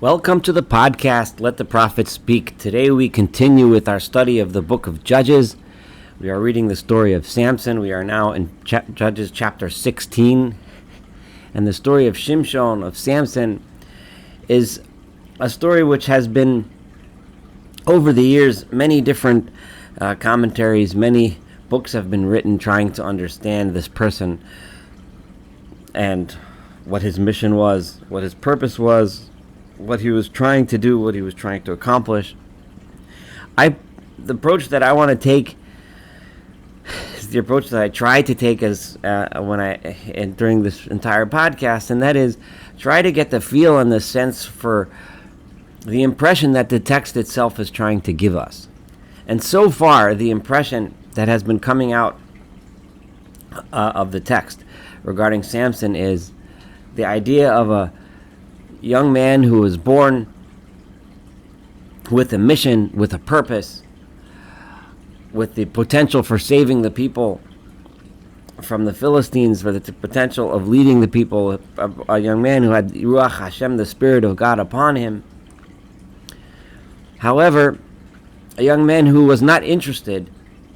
Welcome to the podcast, Let the Prophet Speak. Today we continue with our study of the book of Judges. We are reading the story of Samson. We are now in Judges chapter 16. And the story of Shimshon, of Samson, is a story which has been, over the years, many different commentaries, many books have been written trying to understand this person and what his mission was, what his purpose was, what he was trying to do, what he was trying to accomplish. The approach that I want to take is the approach that I try to take as during this entire podcast, and that is try to get the feel and the sense for the impression that the text itself is trying to give us. And so far, the impression that has been coming out of the text regarding Samson is the idea of a young man who was born with a mission, with a purpose, with the potential for saving the people from the Philistines, for the potential of leading the people, a young man who had Ruach Hashem, the Spirit of God, upon him. However, a young man who was not interested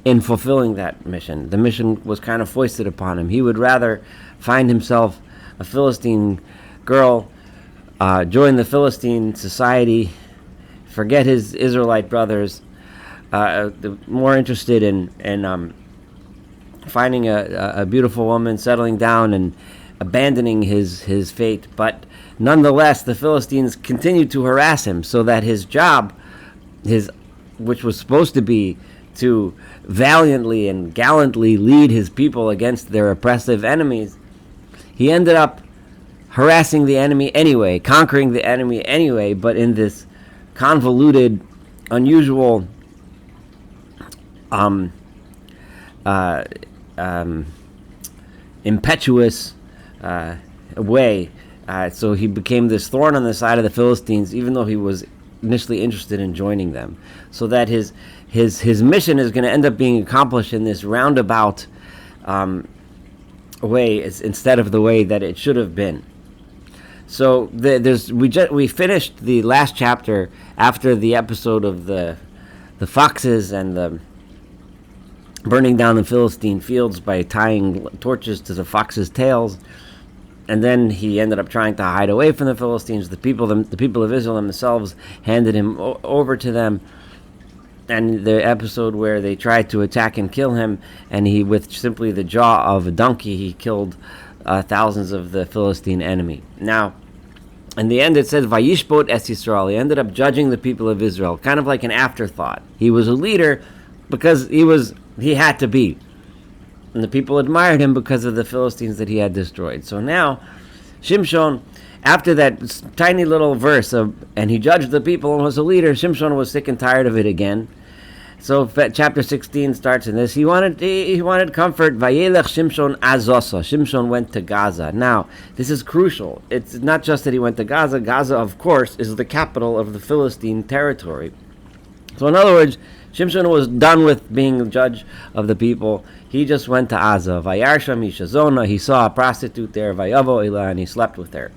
in fulfilling that mission. The mission was kind of foisted upon him. He would rather find himself a Philistine girl, join the Philistine society, forget his Israelite brothers, more interested in finding a beautiful woman, settling down and abandoning his fate. But nonetheless, the Philistines continued to harass him, so that his job, which was supposed to be to valiantly and gallantly lead his people against their oppressive enemies, he ended up harassing the enemy anyway, conquering the enemy anyway, but in this convoluted, unusual, impetuous way. So he became this thorn on the side of the Philistines, even though he was initially interested in joining them. So that his mission is going to end up being accomplished in this roundabout way, instead of the way that it should have been. So we finished the last chapter after the episode of the foxes and the burning down the Philistine fields by tying torches to the foxes' tails, and then he ended up trying to hide away from the Philistines. The people of Israel themselves handed him over to them, and the episode where they tried to attack and kill him, and he, with simply the jaw of a donkey, he killed thousands of the Philistine enemy. Now, in the end, it says Vayishbot es Yisrael. He ended up judging the people of Israel, kind of like an afterthought. He was a leader because he had to be, and the people admired him because of the Philistines that he had destroyed. So now, Shimshon, after that tiny little verse and he judged the people and was a leader, Shimshon was sick and tired of it again. So chapter 16 starts in this. He wanted comfort. Vayelech Shimshon azosa. Shimshon went to Gaza. Now, this is crucial. It's not just that he went to Gaza. Gaza, of course, is the capital of the Philistine territory. So in other words, Shimshon was done with being the judge of the people. He just went to Gaza. Vayarsham Ishazona. He saw a prostitute there. Vayavo Ilah, and he slept with her.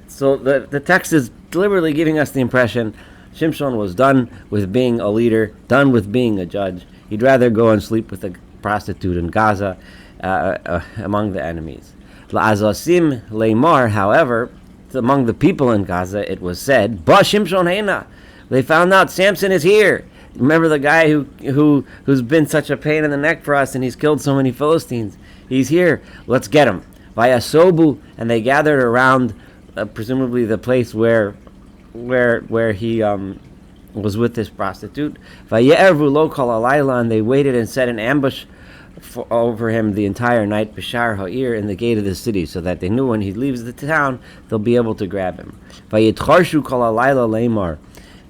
So the text is deliberately giving us the impression Shimshon was done with being a leader, done with being a judge. He'd rather go and sleep with a prostitute in Gaza among the enemies. La'azasim leimar, however, among the people in Gaza, it was said, Ba Shimshon heina. They found out Samson is here. Remember the guy who's been such a pain in the neck for us, and he's killed so many Philistines. He's here. Let's get him. Vayasobu, and they gathered around, presumably the place where he was with this prostitute. Vaye'ervu lo kol halayla, and they waited and set an ambush over him the entire night, b'shar ha'ir, in the gate of the city, so that they knew when he leaves the town, they'll be able to grab him. Vayitcharshu kol halayla leimar,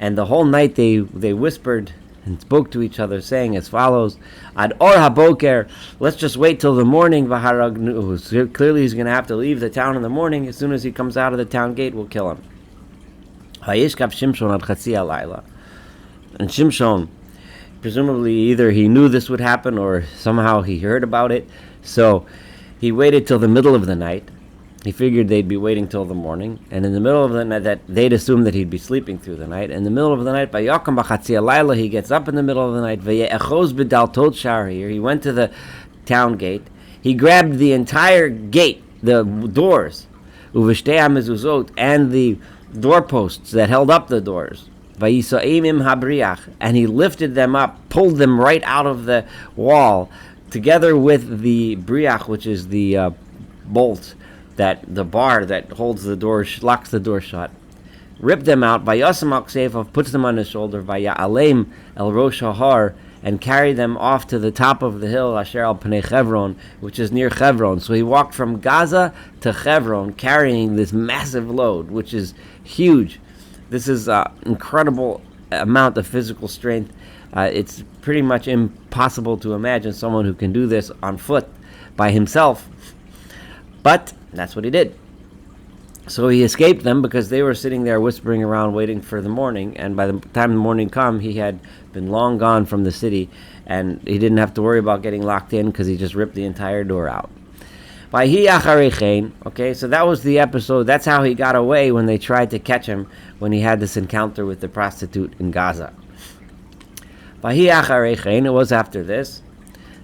and the whole night they whispered and spoke to each other, saying as follows: Ad or haboker, let's just wait till the morning. V'haragnu, so clearly he's going to have to leave the town in the morning. As soon as he comes out of the town gate, we'll kill him. Vayishkav Shimshon ad chatzi halayla, and Shimshon, presumably either he knew this would happen or somehow he heard about it, so he waited till the middle of the night. He figured they'd be waiting till the morning, and in the middle of the night, that they'd assume that he'd be sleeping through the night. In the middle of the night, by Yakam B'Chatzi Alayla, he gets up in the middle of the night. V'ye'echoz b'daltot sha'ar. He went to the town gate. He grabbed the entire gate, the doors, uv'shtei hamezuzot, and the doorposts that held up the doors. V'yisa'im im habriach, and he lifted them up, pulled them right out of the wall, together with the briach, which is the bolt, that the bar that holds the door, locks the door shut. Ripped them out. Vayasam al kseifav, puts them on his shoulder. Vaya'alem el rosh hahar, and carried them off to the top of the hill, Asher al Pnei Chevron, which is near Chevron. So he walked from Gaza to Chevron, carrying this massive load, which is huge. This is an incredible amount of physical strength. It's pretty much impossible to imagine someone who can do this on foot by himself. But that's what he did. So he escaped them because they were sitting there whispering around waiting for the morning, and by the time the morning come, he had been long gone from the city, and he didn't have to worry about getting locked in because he just ripped the entire door out. Okay, so that was the episode. That's how he got away when they tried to catch him when he had this encounter with the prostitute in Gaza. It was after this.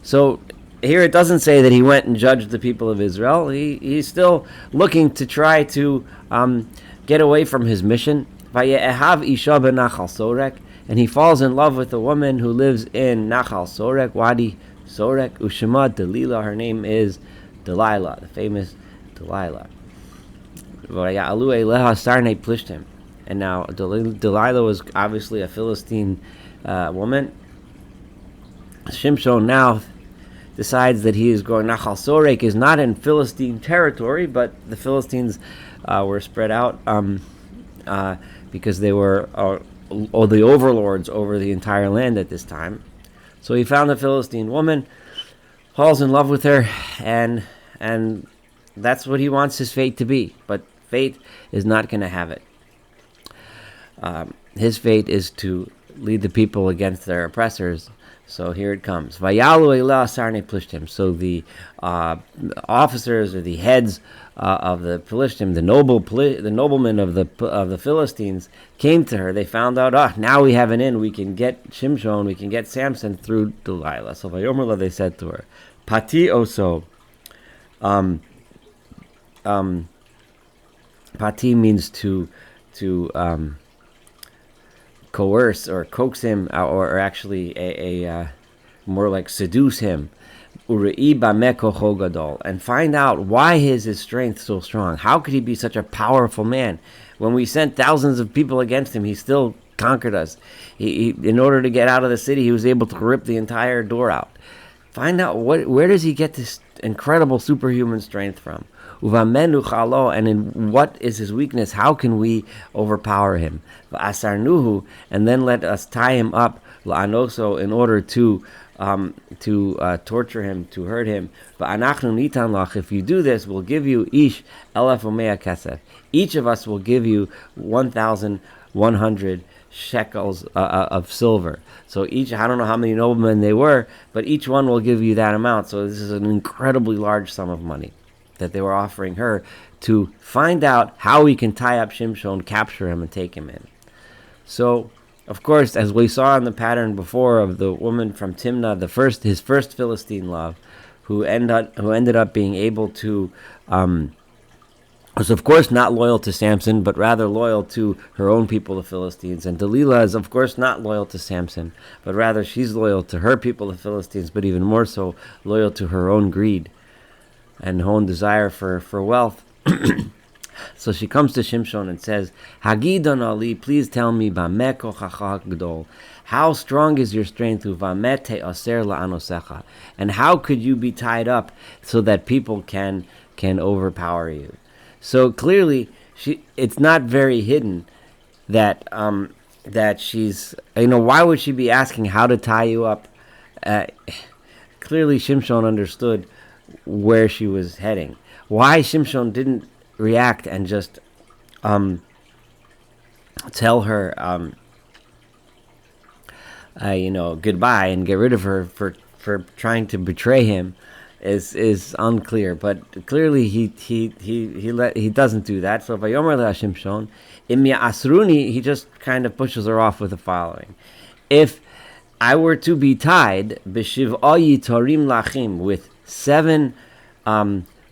So here it doesn't say that he went and judged the people of Israel. He's still looking to try to get away from his mission. And he falls in love with a woman who lives in Nachal Sorek, Wadi Sorek, Ushema Delilah. Her name is Delilah, the famous Delilah. And now Delilah was obviously a Philistine woman. Shimshon now decides that he is going. Nachal Sorek is not in Philistine territory, but the Philistines were spread out because they were the overlords over the entire land at this time. So he found a Philistine woman, falls in love with her, and that's what he wants his fate to be. But fate is not going to have it. His fate is to lead the people against their oppressors. So here it comes. Vayalu elah sarnei plishtim. So the officers or the heads of the Philistines, the noblemen of the Philistines, came to her. They found out, now we have an in. We can get Shimshon, we can get Samson through Delilah. So Vayomerla, they said to her, Pati oso. Pati means to coerce or coax him, or actually a more like seduce him. And find out why is his strength so strong. How could he be such a powerful man? When we sent thousands of people against him, he still conquered us. He in order to get out of the city, he was able to rip the entire door out. Find out where does he get this incredible superhuman strength from? And in what is his weakness? How can we overpower him? And then let us tie him up in order to torture him, to hurt him. If you do this, we'll give you ish elef u'mea kesef. Each of us will give you 1,100 shekels of silver. So each, I don't know how many noblemen they were, but each one will give you that amount. So this is an incredibly large sum of money that they were offering her to find out how we can tie up Shimshon, capture him, and take him in. So, of course, as we saw in the pattern before of the woman from Timnah, his first Philistine love, who ended up being able to, was of course not loyal to Samson, but rather loyal to her own people, the Philistines. And Delilah is of course not loyal to Samson, but rather she's loyal to her people, the Philistines, but even more so loyal to her own greed and her own desire for wealth. So she comes to Shimshon and says, Hagidon Ali, please tell me, how strong is your strength, and how could you be tied up so that people can overpower you? So clearly, it's not very hidden that she's, why would she be asking how to tie you up? Clearly, Shimshon understood where she was heading. Why Shimshon didn't react and just tell her goodbye and get rid of her for trying to betray him is unclear, but clearly he doesn't do that. So Vayomer le'Shimshon, Imya Asruni, he just kind of pushes her off with the following: if I were to be tied b'shiv'a yitarim lachim, with 7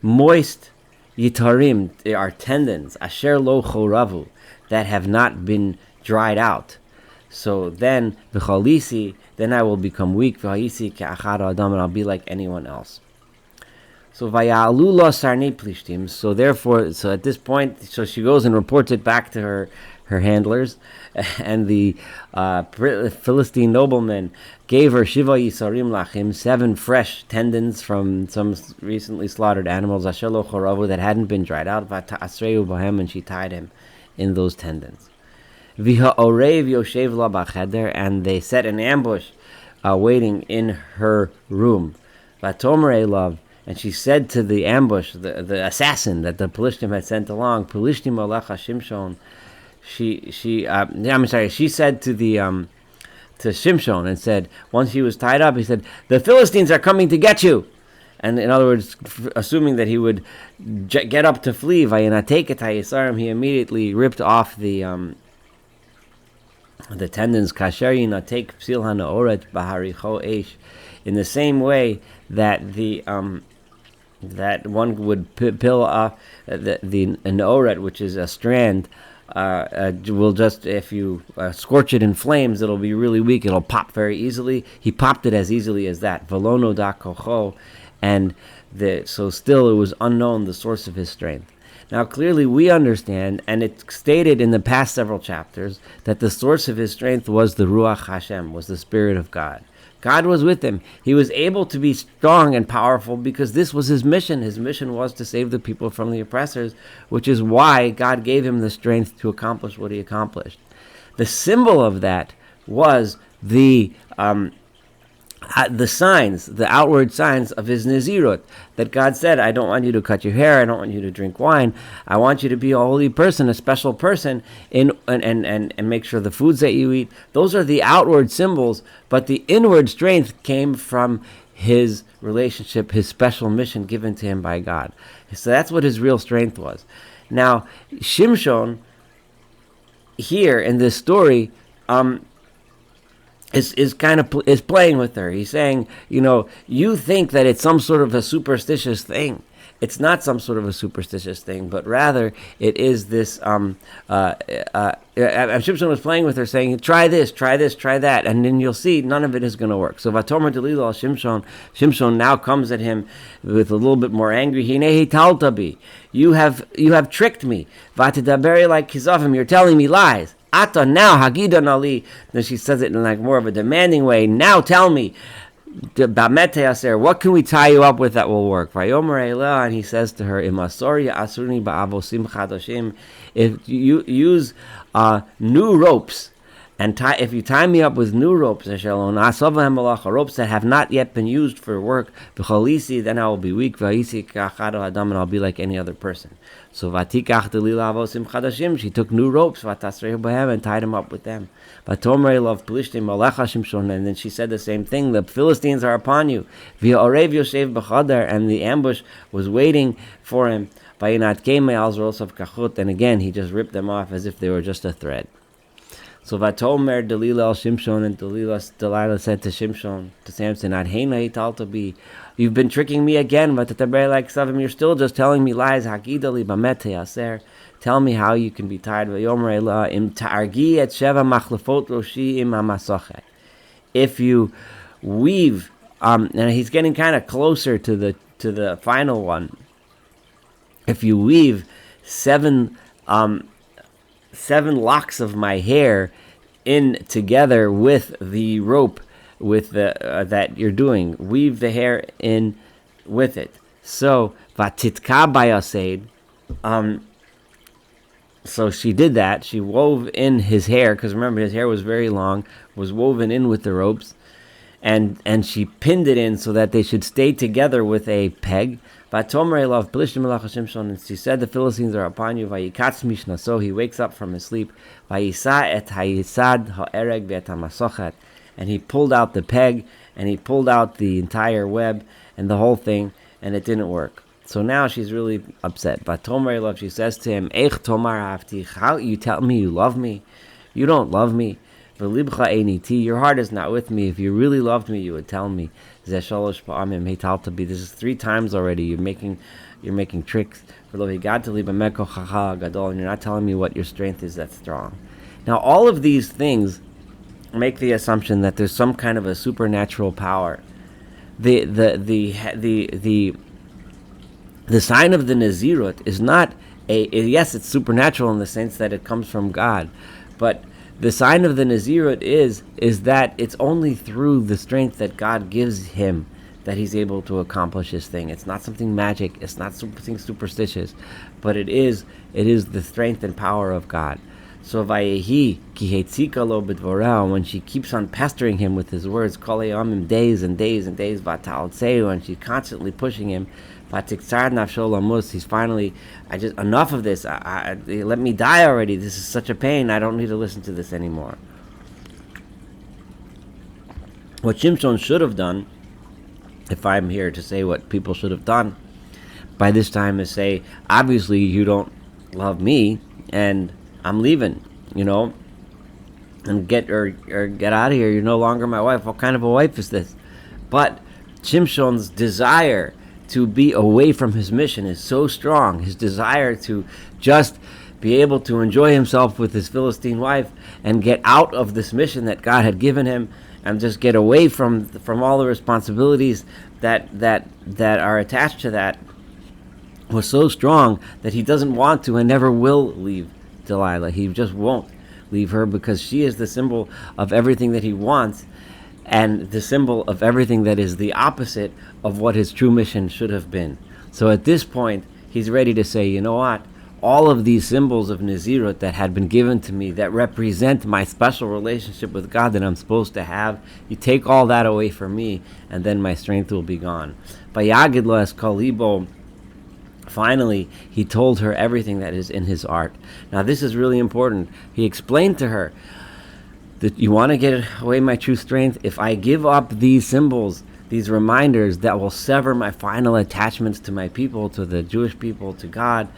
moist yitarim, they are tendons, asher lo choravu, that have not been dried out. So then v'chalisi, then I will become weak, v'ha'isi ke'achad adam, and I'll be like anyone else. So vaya'alu lo sarnei plishtim. So therefore, so at this point, so she goes and reports it back to her handlers, and the Philistine nobleman gave her shiva yisarim lachim, 7 fresh tendons from some recently slaughtered animals, asher lo choravu, that hadn't been dried out, v'ta'asreu bohem, and she tied him in those tendons. Viha orev yoshev la b'cheder, and they set an ambush waiting in her room. Vatomer elav, and she said to the ambush, the assassin that the Philistine had sent along, Philistine Malacha Shimshon, she said to the to Shimshon and said, once he was tied up, he said, the Philistines are coming to get you. And in other words, assuming that he would get up to flee, Vayinateket hayisarim, he immediately ripped off the tendons, kasher yinatek psil hanaoret baharicho eish, in the same way that the that one would peel off the naoret, which is a strand, will just, if you scorch it in flames, it'll be really weak. It'll pop very easily. He popped it as easily as that. Velono da kocho, and so still it was unknown the source of his strength. Now clearly we understand, and it's stated in the past several chapters, that the source of his strength was the Ruach Hashem, was the Spirit of God. God was with him. He was able to be strong and powerful because this was his mission. His mission was to save the people from the oppressors, which is why God gave him the strength to accomplish what he accomplished. The symbol of that was the signs, the outward signs of his Nazirut, that God said, I don't want you to cut your hair, I don't want you to drink wine, I want you to be a holy person, a special person, and make sure the foods that you eat, those are the outward symbols, but the inward strength came from his relationship, his special mission given to him by God. So that's what his real strength was. Now, Shimshon, here in this story, is playing with her. He's saying, you think that it's some sort of a superstitious thing. It's not some sort of a superstitious thing, but rather it is this. Shimshon was playing with her, saying, "Try this, try that," and then you'll see none of it is going to work. So Vatomer Delilah Shimshon now comes at him with a little bit more angry. Hinei taltabi, you have tricked me. Vatidaberi like kizavim, you're telling me lies. Ata, now Hagidan Ali. Then she says it in like more of a demanding way. Now tell me, what can we tie you up with that will work? And he says to her, if you use new ropes, and if you tie me up with new ropes, ropes that have not yet been used for work, then I will be weak, and I'll be like any other person. So she took new ropes and tied him up with them. And then she said the same thing. The Philistines are upon you. And the ambush was waiting for him. And again, he just ripped them off as if they were just a thread. So Vatomer Delilah Shimshon, and Delilah said to Shimshon, to Samson, you've been tricking me again, but you're still just telling me lies. Tell me how you can be tied. If you weave, and he's getting kind of closer to the final one. If you weave 7 locks of my hair in together with the rope, with the that you're doing, weave the hair in with it. So vatitka bayaseid. So she did that. She wove in his hair, because remember his hair was very long, was woven in with the ropes, and she pinned it in so that they should stay together with a peg. And she said, the Philistines are upon you. So he wakes up from his sleep. And he pulled out the peg, and he pulled out the entire web and the whole thing. and it didn't work. So now she's really upset. Vatomer love, she says to him, Eich tomar avti, how you tell me you love me? You don't love me. V'libcha einiti, your heart is not with me. If you really loved me, you would tell me. Zeh shalosh pa'amim heitaltabi. This is 3 times already. You're making tricks. And you're not telling me what your strength is that's strong. Now, all of these things make the assumption that there's some kind of a supernatural power. The sign of the Nazirut is not yes, it's supernatural in the sense that it comes from God, but the sign of the Nazirut is that it's only through the strength that God gives him that he's able to accomplish his thing. It's not something magic, it's not something superstitious, but it is the strength and power of God. So vayehi ki hetzika lo b'dvorah, when she keeps on pestering him with his words, kol hayamim, days and days and days, v'taltzeu, and she's constantly pushing him, v'tiktzar nafsho lamus, he's finally, enough of this, let me die already, this is such a pain, I don't need to listen to this anymore. What Shimshon should have done, if I'm here to say what people should have done by this time, is say, obviously you don't love me, and I'm leaving, and get out of here. You're no longer my wife. What kind of a wife is this? But Shimshon's desire to be away from his mission is so strong. His desire to just be able to enjoy himself with his Philistine wife and get out of this mission that God had given him, and just get away from all the responsibilities that are attached to that, was so strong that he doesn't want to and never will leave Delilah. He just won't leave her, because she is the symbol of everything that he wants, and the symbol of everything that is the opposite of what his true mission should have been. So at this point, he's ready to say, you know what? All of these symbols of Nazirut that had been given to me, that represent my special relationship with God that I'm supposed to have, you take all that away from me, and then my strength will be gone. Vayagid lo es kol libo. Finally, he told her everything that is in his heart. Now, this is really important. He explained to her that you want to get away my true strength. If I give up these symbols, these reminders that will sever my final attachments to my people, to the Jewish people, to God,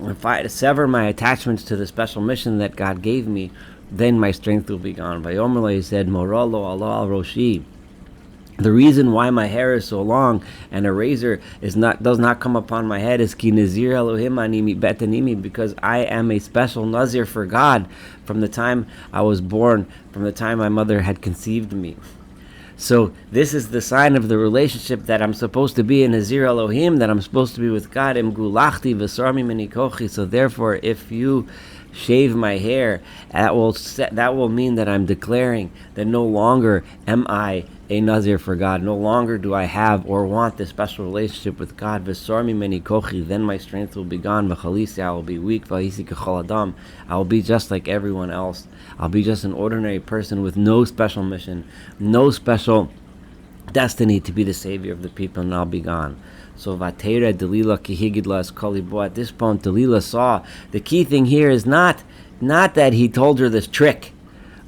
if I sever my attachments to the special mission that God gave me, then my strength will be gone. Vayomer, he said, Moralo Allah al Roshi. The reason why my hair is so long and a razor does not come upon my head is ki nazir Elohim animi betanimi, because I am a special nazir for God from the time I was born, from the time my mother had conceived me. So this is the sign of the relationship that I'm supposed to be in Nazir Elohim, that I'm supposed to be with God. Im gulachti v'sarmi menikochi. So therefore, if you shave my hair, that will mean that I'm declaring that no longer am I a Nazir for God. No longer do I have or want this special relationship with God. V'sarmi menikochi. Then my strength will be gone. V'chalisi, I will be weak. V'hisi k'chol adam. I will be just like everyone else. I'll be just an ordinary person with no special mission, no special destiny to be the savior of the people, and I'll be gone. So Vatera Delilah Kihigidlas Kolibo. At this point, Delilah saw the key thing here is not that he told her this trick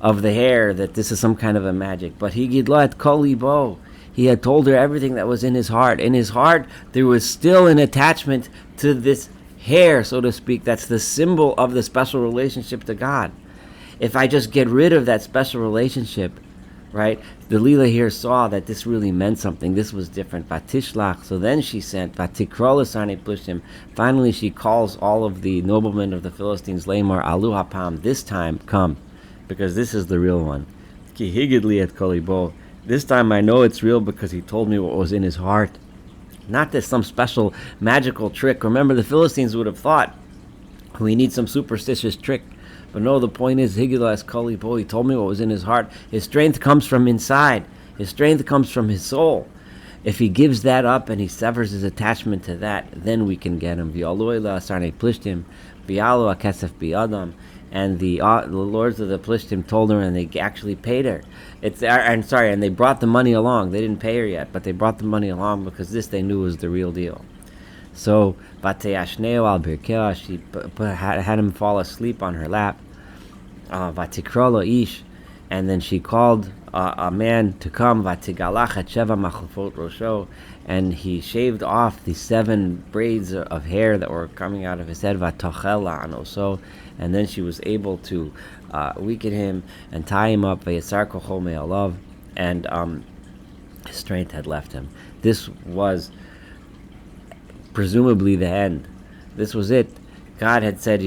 of the hair, that this is some kind of a magic, but Higidlat Kolibo. He had told her everything that was in his heart. In his heart, there was still an attachment to this hair, so to speak. That's the symbol of the special relationship to God. If I just get rid of that special relationship, right? Delilah here saw that this really meant something. This was different. Vatishlach. So then she sent. Vatikrolasane Plishtim. Finally, she calls all of the noblemen of the Philistines. Lamar Alu Hapam. This time, come, because this is the real one. Ki higidli et kolibo. This time I know it's real because he told me what was in his heart. Not this some special magical trick. Remember, the Philistines would have thought we need some superstitious trick. But no, the point is, Higilas Kolibo, he told me what was in his heart. His strength comes from inside. His strength comes from his soul. If he gives that up and he severs his attachment to that, then we can get him. And the lords of the Plishtim told her, and they actually paid her. And they brought the money along. They didn't pay her yet, but they brought the money along because this they knew was the real deal. So, Vateyashneo al birkea, she had him fall asleep on her lap. Vatikrolo ish, And then she called a man to come, vatigalach et sheva machlufot rosho, and he shaved off the 7 braids of hair that were coming out of his head, vatochel la'anoso, and then she was able to weaken him and tie him up, vayasar kocho me'alav, and his strength had left him. This was presumably the end. This was it. God had said,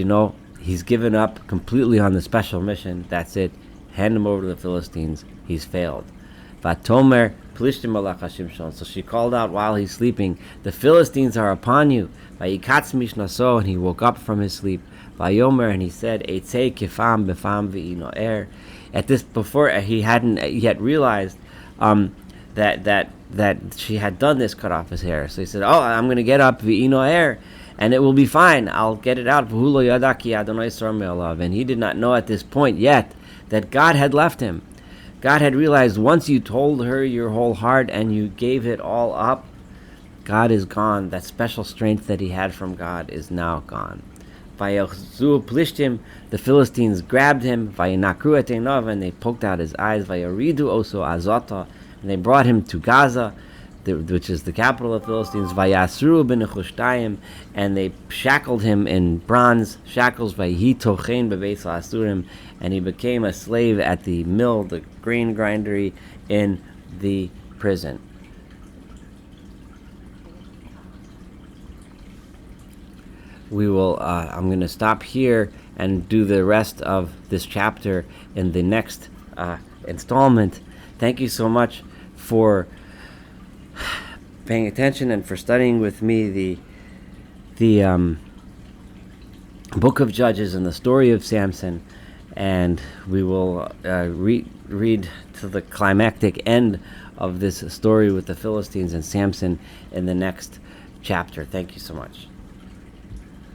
he's given up completely on the special mission. That's it. Hand him over to the Philistines. He's failed. Vatomer plishtim alach Shimshon. So she called out while he's sleeping, the Philistines are upon you. Vayikatz mishnaso, and he woke up from his sleep. Vayomer, and he said, Eitzei kifam befam v'ino'er. At this, before he hadn't yet realized that she had done this, cut off his hair. So he said, I'm going to get up v'ino'er, and it will be fine. I'll get it out. And he did not know at this point yet that God had left him. God had realized once you told her your whole heart and you gave it all up, God is gone. That special strength that he had from God is now gone. The Philistines grabbed him, and they poked out his eyes, and they brought him to Gaza, which is the capital of the Philistines, and they shackled him in bronze shackles, and he became a slave at the mill, the grain grindery, in the prison. We will. I'm going to stop here and do the rest of this chapter in the next installment. Thank you so much for paying attention and for studying with me the book of Judges and the story of Samson, and we will read to the climactic end of this story with the Philistines and Samson in the next chapter. Thank you so much.